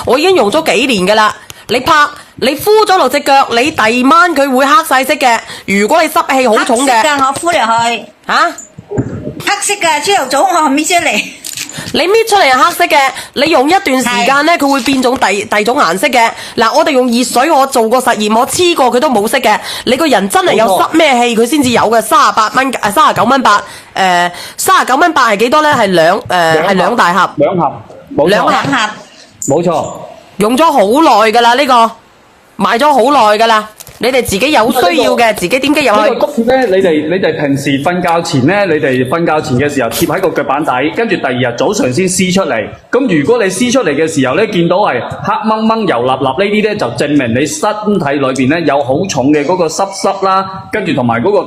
我已經用咗幾年噶啦。你敷咗落隻腳，你第二晚佢會黑晒色嘅。如果你濕氣好重嘅，黑色噶我敷入去。黑色噶，朝頭早我搣出嚟。你搣出嚟係黑色嘅，你用一段時間咧，佢會變種第二種顏色嘅。嗱，我哋用熱水，我做過實驗，我黐過佢都冇色嘅。你個人真係有濕咩氣，佢先至有嘅。38蚊，39蚊8， 39蚊8係幾多咧？係兩大盒。兩盒，冇錯。用咗好耐噶啦，呢個買咗好耐噶啦。你哋自己有需要嘅，自己點擊入去。呢個谷貼咧，你哋平時瞓覺前咧，你哋瞓覺前嘅時候貼喺個腳板底，跟住第二日早上先撕出嚟。咁如果你撕出嚟嘅時候咧，見到係黑掹掹、油立立呢啲咧，就證明你身體裏邊咧有好重嘅嗰個濕啦，跟住同埋嗰個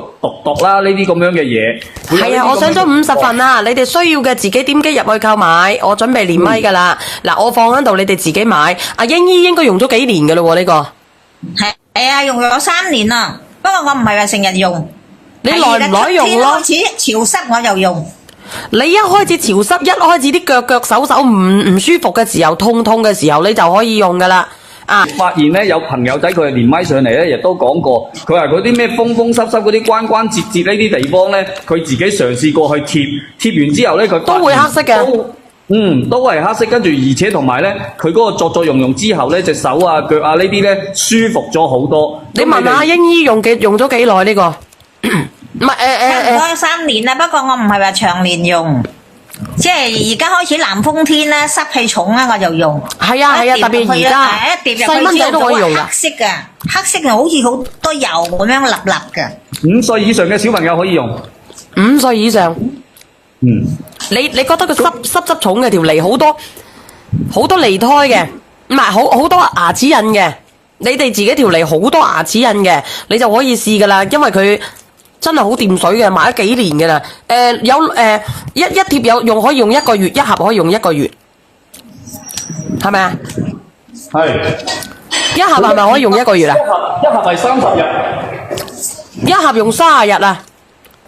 毒啦，呢啲咁樣嘅嘢。係啊，我上咗50份啊！你哋需要嘅自己點擊入去購買，我準備連咪噶啦。嗱，我放喺度，你哋自己買。阿英姨應該用咗幾年噶啦喎，呢個。係啊，用咗3年啦。不過我唔係話成日用，你耐唔耐用咯？開始潮濕我就用。你一開始潮濕，一開始啲腳手唔舒服嘅時候，痛嘅時候，你就可以用噶啦。發現咧有朋友仔佢係連麥上嚟咧，亦都講過，佢話嗰啲咩風濕嗰啲關節呢啲地方咧，佢自己嘗試過去貼完之後咧，佢都會黑色嘅。都係黑色，跟住而且同埋咧，佢嗰個作用之後咧，隻手啊、腳啊呢啲咧舒服咗好多。你問下英姨用咗幾耐呢個？唔係差唔多3年啦，不過我唔係話長年用，即係而家開始南風天啦，濕氣重啦，我就用。係啊，特別而家細蚊仔都可以用噶。黑色嘅，黑色好似好多油咁樣立立嘅。5歲以上嘅小朋友可以用。5歲以上。你覺得佢濕重嘅條脷好多脷苔嘅，唔係好多牙齒印嘅。你哋自己條脷好多牙齒印嘅，你就可以試噶啦，因為佢真係好掂水嘅，買咗幾年噶啦。一貼可以用1個月，一盒可以用1個月，係咪啊？係。一盒係咪可以用1個月啊？一盒係30日。一盒用30日啊？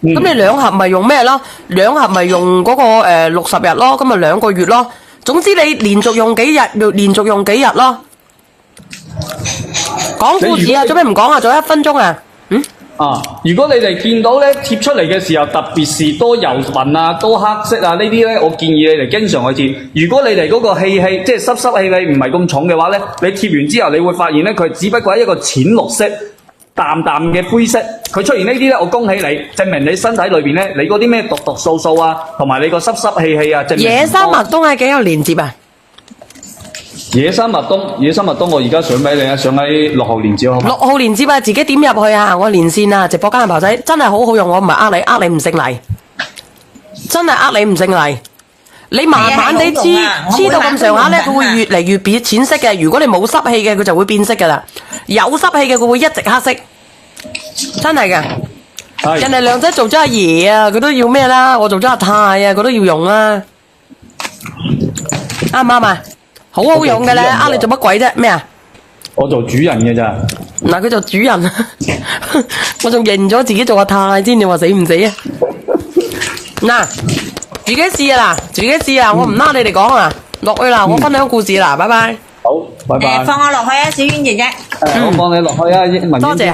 咁你2盒咪用咩咯？2盒咪用嗰個60日咯，咁咪2個月咯。總之你連續用幾日咯。講故事啊，做咩唔講啊？仲有1分鐘啊？如果你哋見到咧貼出嚟嘅時候，特別是多油紋啊、多黑色啊呢啲咧，我建議你哋經常去貼。如果你哋嗰個氣即係濕氣唔係咁重嘅話咧，你貼完之後，你會發現咧佢只不過係一個淺綠色。淡嘅灰色，佢出現呢啲咧，我恭喜你，證明你身體裏邊咧，你嗰啲咩毒素啊，同埋你個濕氣啊，證明野生麥冬係幾有連接啊？野生麥冬，我而家上俾你啊，上喺6號連接好嗎？ 6號連接啊，自己點入去啊，我連線啊，直播間嘅朋友仔真係好好用，我唔係呃你唔姓黎，真係呃你唔姓黎。你慢慢地黐到咁上下咧，佢會越嚟越變淺色嘅。如果你冇濕氣嘅，佢就會變色噶啦。有濕氣嘅，佢會一直黑色，真係嘅。人哋靚仔做咗阿爺啊，佢都要咩啦？我做咗阿太啊，佢都要用啦。啱唔啱啊？好好用嘅咧，你做乜鬼啫？咩啊？我做主人嘅咋？嗱，佢做主人，我仲認咗自己做阿太先，你話死唔死啊？嗱。自己試啊嗱，自己試啊！我唔拉你哋講啊，落去啦，我分享故事啦，拜拜。好，拜拜。放我落去啊，小娟姐姐。我放你落去啊，文娟。多謝。